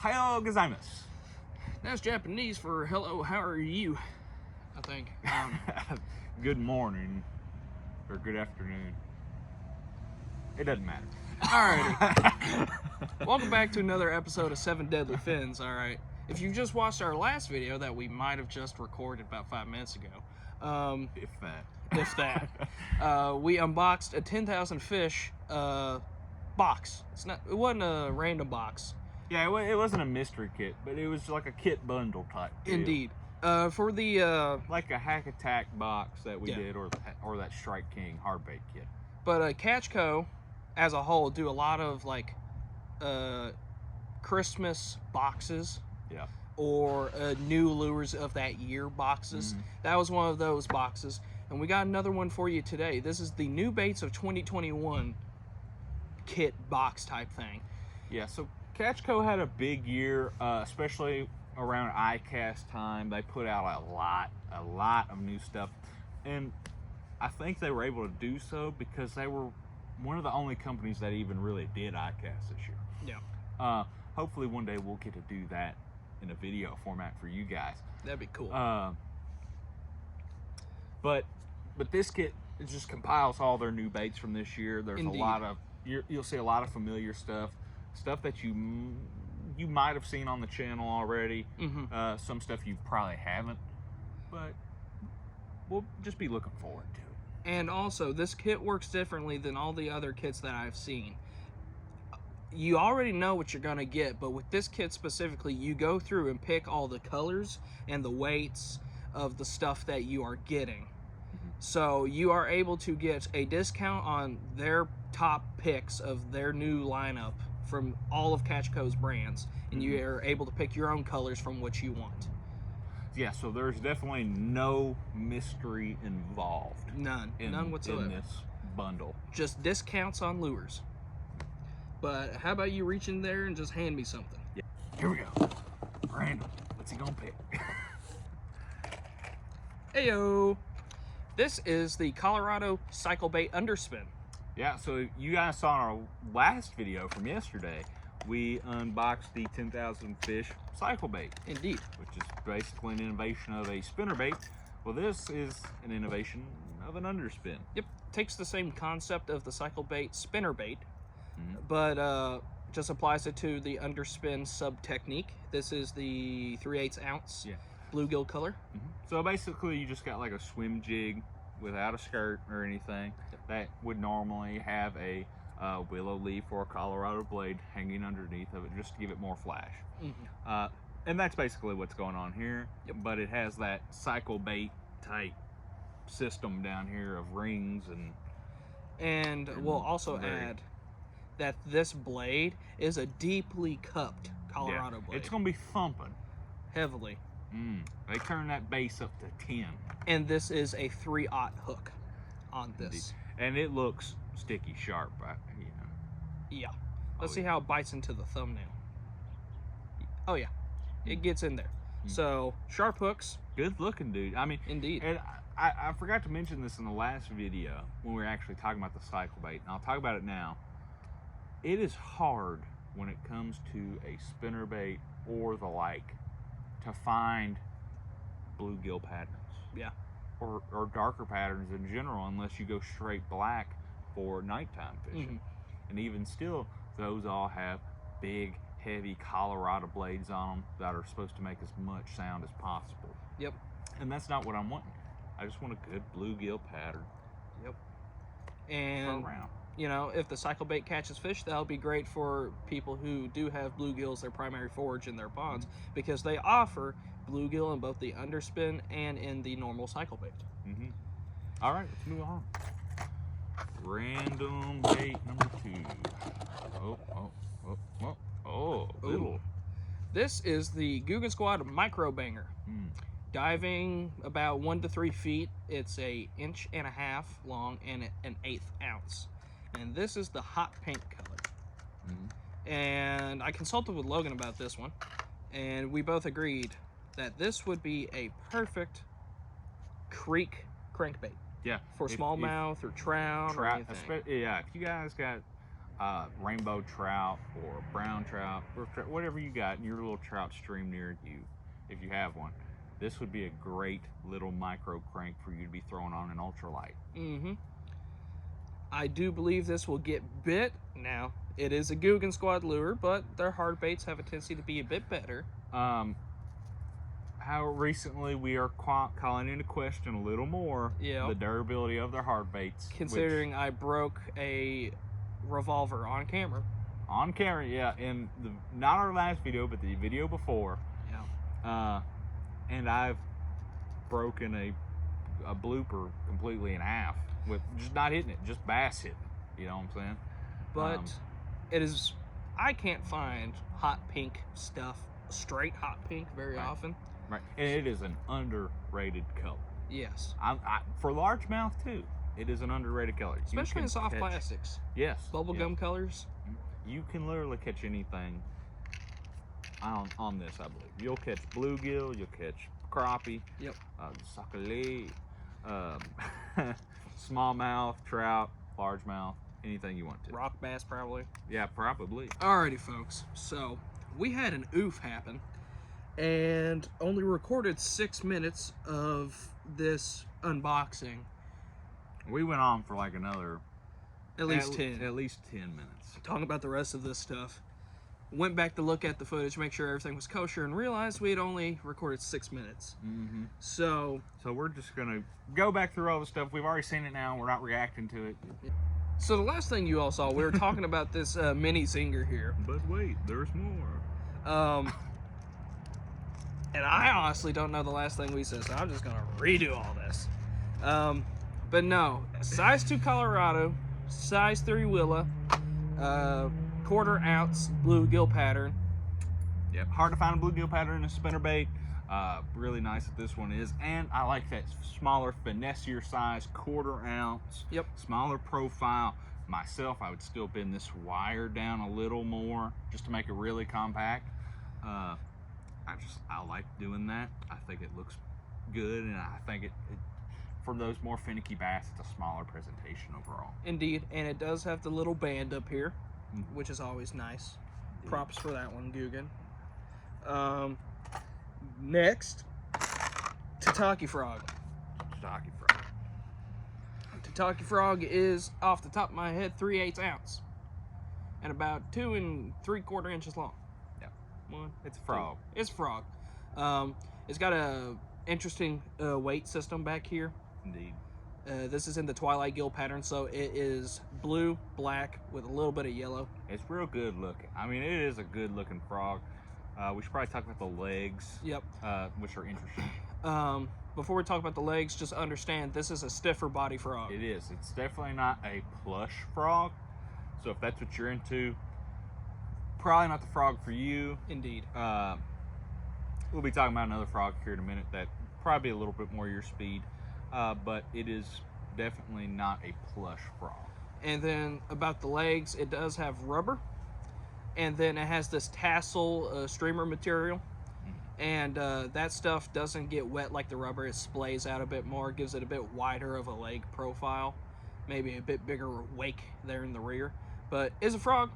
Ohio gozaimasu. That's Japanese for hello, how are you? I think. Good morning or good afternoon. It doesn't matter. Alrighty. Welcome back to another episode of 7 Deadly Fins. Alright. If you just watched our last video that we might have just recorded about 5 minutes ago, If that. we unboxed a 10,000 fish box. It wasn't a random box. Yeah, it wasn't a mystery kit, but it was like a kit bundle type deal. Indeed. For the like a Hack Attack box that we did, or that Strike King hardbait kit. But Catch Co. as a whole do a lot of like Christmas boxes. Yeah. Or new lures of that year boxes. That was one of those boxes, and we got another one for you today. This is the new baits of 2021 kit box type thing. Yeah, so Catch Co had a big year, especially around ICAST time. They put out a lot of new stuff, and I think they were able to do so because they were one of the only companies that even really did ICAST this year. Yeah. Hopefully one day we'll get to do that in a video format for you guys. That'd be cool. But this kit, it just compiles all their new baits from this year. There's Indeed. a lot of you'll see a lot of familiar stuff that you might have seen on the channel already. Some stuff you probably haven't, but we'll just be looking forward to it. And also, this kit works differently than all the other kits that I've seen. You already know what you're going to get, but with this kit specifically, you go through and pick all the colors and the weights of the stuff that you are getting. So you are able to get a discount on their top picks of their new lineup from all of Catch Co.'s brands, and you are able to pick your own colors from what you want. Yeah, so there's definitely no mystery involved. None whatsoever. In this bundle. Just discounts on lures. But how about you reach in there and just hand me something? Yeah. Here we go. Random. What's he gonna pick? Heyo! This is the Colorado Cycle Bait Underspin. Yeah, so you guys saw in our last video from yesterday, we unboxed the 10,000 fish cycle bait. Indeed. Which is basically an innovation of a spinner bait. Well, this is an innovation of an underspin. Yep. Takes the same concept of the cycle bait spinner bait, but just applies it to the underspin sub technique. This is the 3/8 ounce bluegill color. So basically you just got like a swim jig without a skirt or anything that would normally have a willow leaf or a Colorado blade hanging underneath of it just to give it more flash. And that's basically what's going on here. But it has that cycle bait type system down here of rings and we'll also add that this blade is a deeply cupped Colorado blade. It's gonna be thumping heavily. They turn that base up to 10. And this is a 3/0 hook on this. Indeed. And it looks sticky sharp, you know. Yeah. Let's see how it bites into the thumbnail. Oh yeah, it gets in there. So sharp hooks. Good looking, dude. I mean, indeed. And I forgot to mention this in the last video when we were actually talking about the cycle bait, and I'll talk about it now. It is hard when it comes to a spinner bait or the like to find bluegill patterns. Yeah. Or darker patterns in general, unless you go straight black for nighttime fishing. And even still, those all have big, heavy Colorado blades on them that are supposed to make as much sound as possible. Yep. And that's not what I'm wanting. I just want a good bluegill pattern. Yep. And you know, if the cycle bait catches fish, that'll be great for people who do have bluegills, their primary forage in their ponds, because they offer bluegill in both the underspin and in the normal cycle bait. All right, let's move on. Random bait number 2. Little. This is the Googan Squad Micro Banger. Diving about 1 to 3 feet. It's a 1.5 inches long and an 1/8 ounce. And this is the hot pink color. And I consulted with Logan about this one, and we both agreed that this would be a perfect creek crankbait. Yeah. For smallmouth or trout or anything. Yeah, if you guys got rainbow trout or brown trout, or whatever you got in your little trout stream near you, if you have one, this would be a great little micro crank for you to be throwing on an ultralight. Mm-hmm. I do believe this will get bit. Now, it is a Googan Squad lure, but their hard baits have a tendency to be a bit better. How recently we are calling into question a little more the durability of their hard baits. Considering I broke a revolver on camera. On camera, yeah. In not our last video, but the video before. Yeah. And I've broken a blooper completely in half with just not hitting it, just bass hitting. You know what I'm saying? But it is, I can't find hot pink stuff, straight hot pink very often. Right, and it is an underrated color. Yes. For largemouth too, it is an underrated color. Especially in soft plastics. Yes. Bubblegum colors. You can literally catch anything on this, I believe. You'll catch bluegill, you'll catch crappie, suckle, smallmouth, trout, largemouth, anything you want to. Rock bass, probably. Yeah, probably. Alrighty, folks. So, we had an oof happen, and only recorded 6 minutes of this unboxing. We went on for like another... At least 10. At least 10 minutes. Talking about the rest of this stuff. Went back to look at the footage, make sure everything was kosher, and realized we had only recorded 6 minutes. Mm-hmm. So we're just going to go back through all the stuff. We've already seen it now. We're not reacting to it. So the last thing you all saw, we were talking about this mini zinger here. But wait, there's more. And I honestly don't know the last thing we said, so I'm just going to redo all this. But no, size 2 Colorado, size 3 Willa, 1/4 ounce bluegill pattern. Yep, hard to find a bluegill pattern in a spinnerbait. Really nice that this one is, and I like that smaller, finessier size, 1/4 ounce. Yep. Smaller profile. Myself, I would still bend this wire down a little more just to make it really compact. I like doing that. I think it looks good, and I think it for those more finicky bass, it's a smaller presentation overall. Indeed, and it does have the little band up here, which is always nice. Indeed. Props for that one, Googan. Next, Tataki Frog. Tataki Frog. Tataki Frog is, off the top of my head, 3/8 ounce, and about 2 3/4 inches long. Yeah, One. it's a frog. It's a frog. It's got a interesting weight system back here. Indeed. This is in the Twilight Gill pattern, so it is blue, black, with a little bit of yellow. It's real good looking. I mean, it is a good looking frog. We should probably talk about the legs. Yep. Which are interesting. Before we talk about the legs, just understand this is a stiffer body frog. It is. It's definitely not a plush frog. So if that's what you're into, probably not the frog for you. Indeed. We'll be talking about another frog here in a minute that probably a little bit more your speed. But it is definitely not a plush frog. And then about the legs, it does have rubber. And then it has this tassel streamer material. And that stuff doesn't get wet like the rubber. It splays out a bit more, gives it a bit wider of a leg profile. Maybe a bit bigger wake there in the rear. But it's a frog.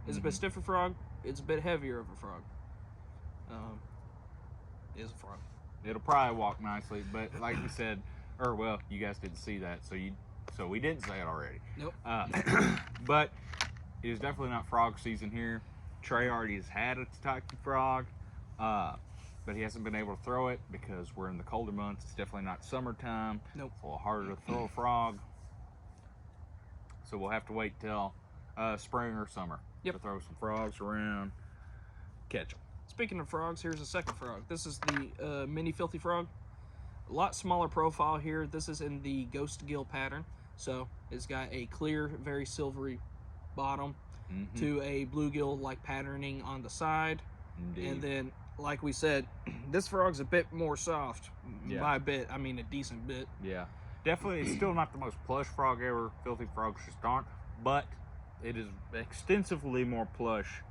It's a bit stiffer frog. It's a bit heavier of a frog. It's a frog. It'll probably walk nicely, but like we said, or well, you guys didn't see that, so we didn't say it already. Nope. But it is definitely not frog season here. Trae already has had a Tataki Frog, but he hasn't been able to throw it because we're in the colder months. It's definitely not summertime. Nope. It's a little harder to throw a frog. So we'll have to wait till spring or summer to throw some frogs around, catch them. Speaking of frogs, here's a second frog. This is the mini filthy frog. A lot smaller profile here. This is in the ghost gill pattern. So it's got a clear, very silvery bottom to a bluegill like patterning on the side. Indeed. And then, like we said, this frog's a bit more soft. By a bit, I mean a decent bit. Yeah. Definitely, it's still not the most plush frog ever. Filthy frogs just aren't. But it is extensively more plush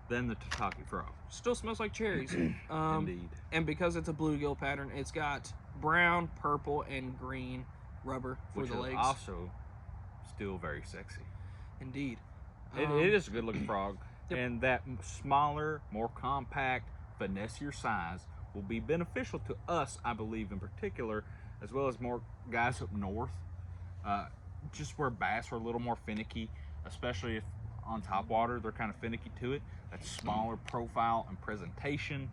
than the Tataki Frog. Still smells like cherries. Indeed. And because it's a bluegill pattern, it's got brown, purple, and green rubber for Which the is legs. also still very sexy. Indeed. It is a good looking frog. Yep. And that smaller, more compact, finessier size will be beneficial to us, I believe, in particular, as well as more guys up north. Just where bass are a little more finicky, especially if on top water they're kind of finicky to it. That smaller profile and presentation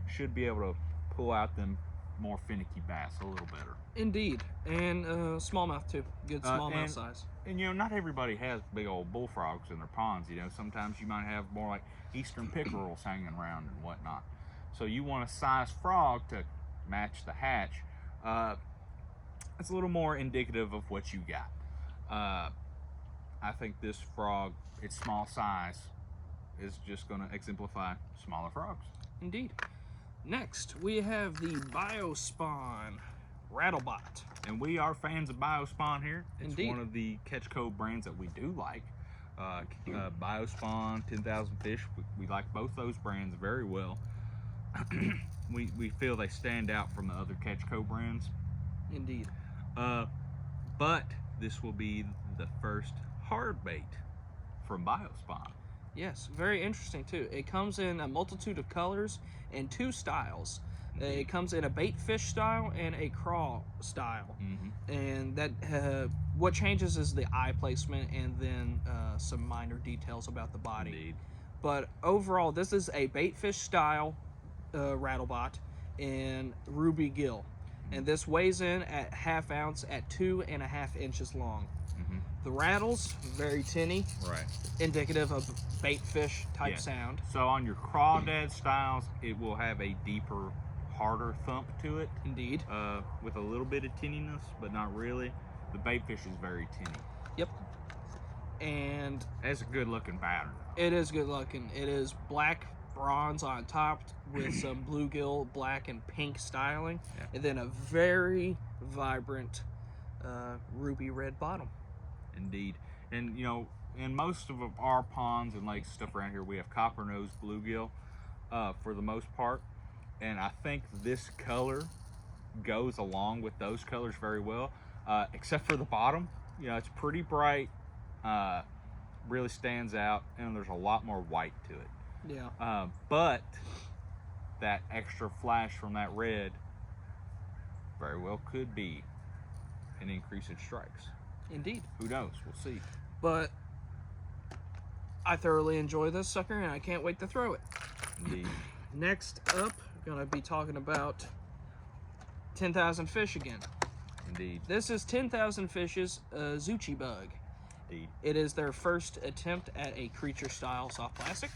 should be able to pull out them more finicky bass a little better. Indeed, and smallmouth too. Good smallmouth and- size. And not everybody has big old bullfrogs in their ponds. Sometimes you might have more like eastern pickerels hanging around and whatnot. So you want a size frog to match the hatch. It's a little more indicative of what you got. I think this frog, its small size, is just going to exemplify smaller frogs. Indeed. Next, we have the Biospawn Rattlebot. And we are fans of Biospawn here. It's Indeed. one of the catch code brands that we do like. Biospawn, 10,000 Fish, we like both those brands very well. we feel they stand out from the other catch code brands. Indeed. But this will be the first hard bait from Biospawn. Yes, very interesting too. It comes in a multitude of colors and 2 styles. It comes in a bait fish style and a craw style. Mm-hmm. And that what changes is the eye placement and then some minor details about the body. Indeed. But overall, this is a bait fish style rattlebot in ruby gill. And this weighs in at ½ ounce at 2.5 inches long. Mm-hmm. The rattles, very tinny, Right. indicative of bait fish type Yeah. sound. So on your crawdad styles, it will have a deeper, harder thump to it, Indeed. with a little bit of tinniness, but not really. The bait fish is very tinny. Yep. And It's a good looking pattern. it is good looking. It is black bronze on top with some bluegill black and pink styling, Yeah. and then a very vibrant ruby red bottom. Indeed. And in most of our ponds and lakes stuff around here, we have copper nose bluegill for the most part. And I think this color goes along with those colors very well, except for the bottom. It's pretty bright, really stands out, and there's a lot more white to it. Yeah. But that extra flash from that red very well could be an increase in strikes. Indeed. Who knows? We'll see. But I thoroughly enjoy this sucker, and I can't wait to throw it. Indeed. Next up, we're going to be talking about 10,000 Fish again. Indeed. This is 10,000 Fish's Zuchi Bug. Indeed. It is their first attempt at a creature style soft plastic.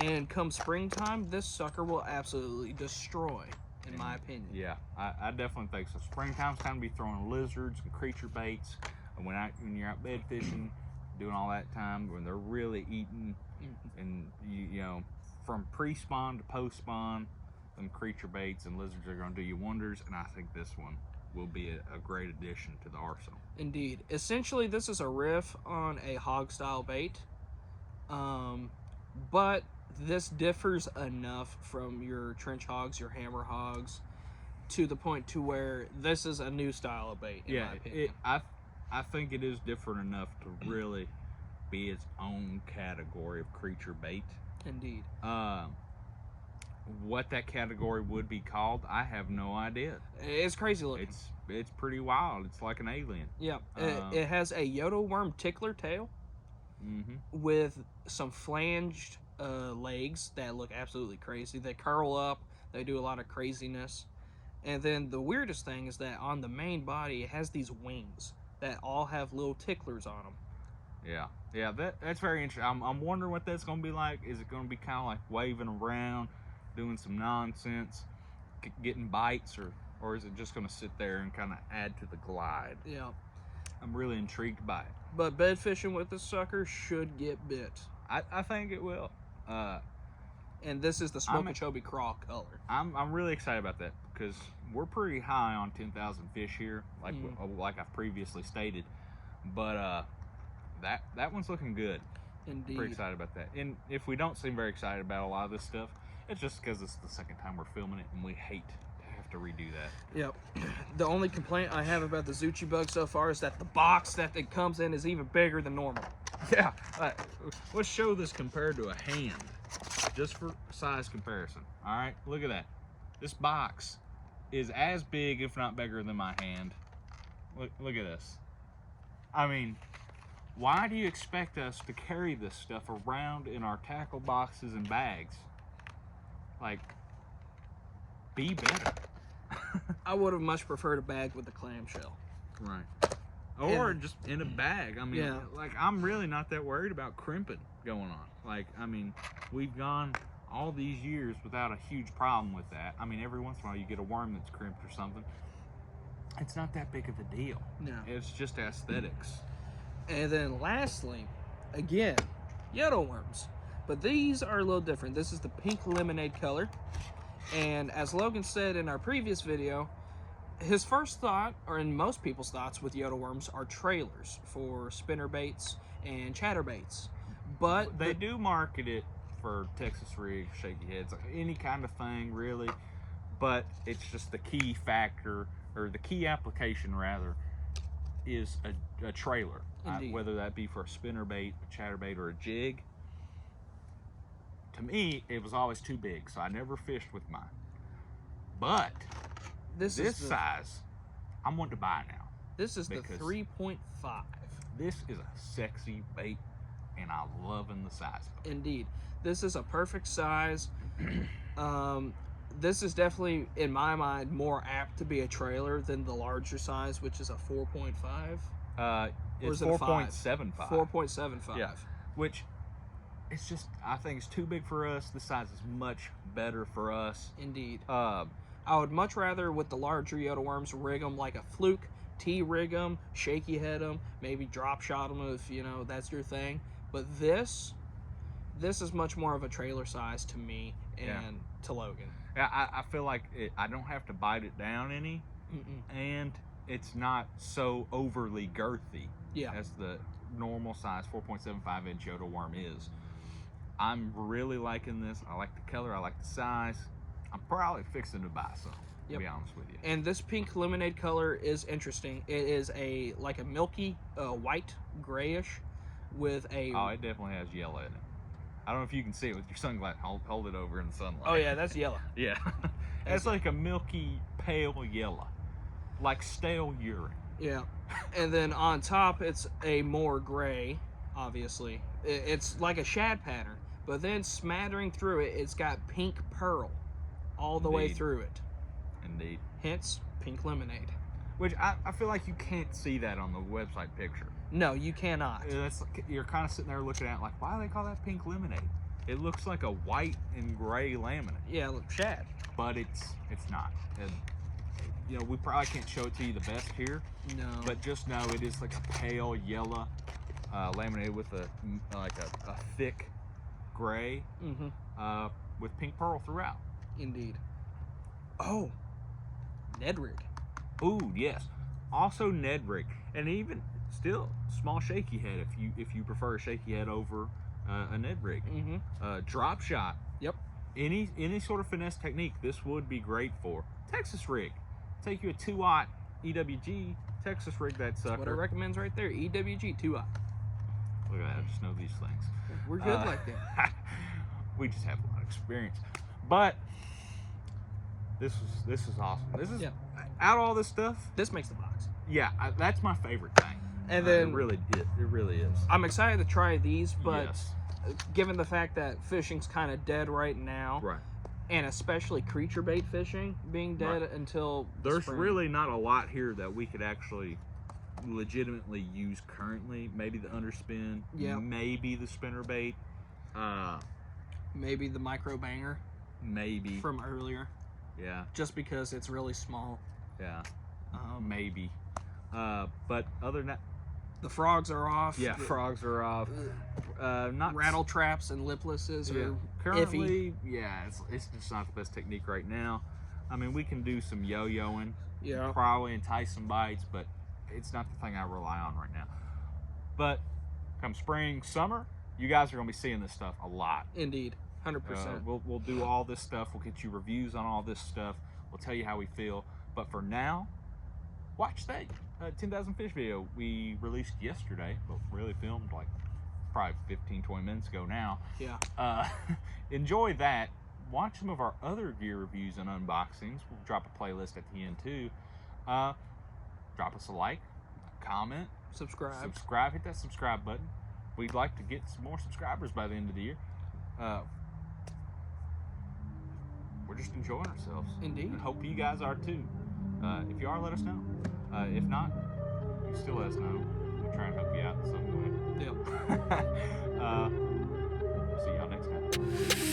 And come springtime, this sucker will absolutely destroy, in my opinion. Yeah, I definitely think so. Springtime's time to be throwing lizards and creature baits. And when you're out bed fishing, doing all that time, when they're really eating, and from pre-spawn to post-spawn, them creature baits and lizards are going to do you wonders. And I think this one will be a great addition to the arsenal. Indeed. Essentially, this is a riff on a hog style bait. But this differs enough from your trench hogs, your hammer hogs, to the point to where this is a new style of bait, in my opinion. I think it is different enough to really be its own category of creature bait. Indeed. What that category would be called, I have no idea. It's crazy looking. It's pretty wild. It's like an alien. Yeah. It has a Yoda Worm tickler tail with some flanged legs that look absolutely crazy. They curl up. They do a lot of craziness. And then the weirdest thing is that on the main body, it has these wings that all have little ticklers on them. Yeah, that's very interesting. I'm wondering what that's going to be like. Is it going to be kind of like waving around, doing some nonsense, getting bites, or is it just going to sit there and kind of add to the glide? Yeah. I'm really intrigued by it. But bed fishing with this sucker should get bit. I think it will. And this is the Toby Craw color. I'm really excited about that because we're pretty high on 10,000 Fish here, like I've previously stated. But that one's looking good. Indeed. Pretty excited about that. And if we don't seem very excited about a lot of this stuff, it's just because it's the second time we're filming it, and we hate to have to redo that. Yep. The only complaint I have about the Zuchi Bug so far is that the box that it comes in is even bigger than normal. Yeah, let's show this compared to a hand, just for size comparison. All right, look at that. This box is as big, if not bigger, than my hand. Look at this. I mean, why do you expect us to carry this stuff around in our tackle boxes and bags? Like, be better. I would have much preferred a bag with a clamshell. Right. Or just in a bag. I mean, Yeah. like, I'm really not that worried about crimping going on. Like, I mean, we've gone all these years without a huge problem with that. I mean, every once in a while you get a worm that's crimped or something. It's not that big of a deal. No. It's just aesthetics. And then lastly, again, Yoda worms. But these are a little different. This is the pink lemonade color. And as Logan said in our previous video, his first thought, or in most people's thoughts with Yoda worms, are trailers for spinner baits and chatterbaits. But they do market it for Texas rig, shaky heads, any kind of thing really. But it's just the key factor, or the key application rather, is a trailer. Whether that be for a spinner bait, a chatterbait, or a jig. To me, it was always too big, so I never fished with mine. But this size, I'm wanting to buy now. This is the 3.5. This is a sexy bait, and I'm loving the size of it. Indeed. This is a perfect size. This is definitely, in my mind, more apt to be a trailer than the larger size, which is a 4.5. It's 4.75. 4.75. Yeah, which it's just, I think it's too big for us. This size is much better for us. Indeed. I would much rather, with the larger Yoda worms, rig them like a fluke, T-rig them, shaky head them, maybe drop shot them if, you know, that's your thing. But this is much more of a trailer size to me and to Logan. Yeah, I feel like I don't have to bite it down any, and it's not so overly girthy as the normal size 4.75 inch Yoda worm is. I'm really liking this. I like the color. I like the size. I'm probably fixing to buy some, to be honest with you. And this pink lemonade color is interesting. It is like a milky white grayish with a... Oh, it definitely has yellow in it. I don't know if you can see it with your sunglasses. Hold it over in the sunlight. Oh, yeah, that's yellow. Yeah. It's like a milky, pale yellow. Like stale urine. Yeah. And then on top, it's a more gray, obviously. It's like a shad pattern. But then smattering through it, it's got pink pearl all the way through it. Indeed. Hence, pink lemonade. Which I feel like you can't see that on the website picture. No, you cannot. You're kind of sitting there looking at it like, why do they call that pink lemonade? It looks like a white and gray laminate. Yeah, look, shad. But it's not. And, you know, we probably can't show it to you the best here. No. But just know it is like a pale yellow laminated with a thick gray with pink pearl throughout. Indeed. Oh, Ned rig. Ooh, yes. Also Ned rig, and even still small shaky head if you prefer a shaky head over a Ned rig. Drop shot. Yep. Any sort of finesse technique, this would be great for. Texas rig. Take you a 2-aught EWG Texas rig that sucker. That's what it recommends right there. EWG 2-aught. Look at that. I just know these things. We're good like that. We just have a lot of experience. But this is awesome. This is out of all this stuff. This makes the box. Yeah, that's my favorite thing. And then it really is. I'm excited to try these, but given the fact that fishing's kind of dead right now, and especially creature bait fishing being dead until there's spring. Really not a lot here that we could actually legitimately use currently. Maybe the underspin, maybe the spinner bait, maybe the micro banger, maybe from earlier. Yeah, just because it's really small. Yeah, maybe. But other than that, the frogs are off. Yeah, frogs are off. Not rattle traps and liplesses are currently iffy. Yeah, it's just not the best technique right now. I mean, we can do some yo-yoing, probably entice some bites, but it's not the thing I rely on right now. But come spring, summer, you guys are gonna be seeing this stuff a lot. Indeed, 100%. We'll do all this stuff. We'll get you reviews on all this stuff. We'll tell you how we feel. But for now, watch that 10,000 fish video we released yesterday, but really filmed like probably 15, 20 minutes ago now. Yeah. Enjoy that. Watch some of our other gear reviews and unboxings. We'll drop a playlist at the end too. Drop us a like, a comment, Subscribe. hit that subscribe button. We'd like to get some more subscribers by the end of the year. We're just enjoying ourselves. Indeed. And hope you guys are too. If you are, let us know. If not, you still let us know. We'll try and help you out in some way. Yep. See y'all next time.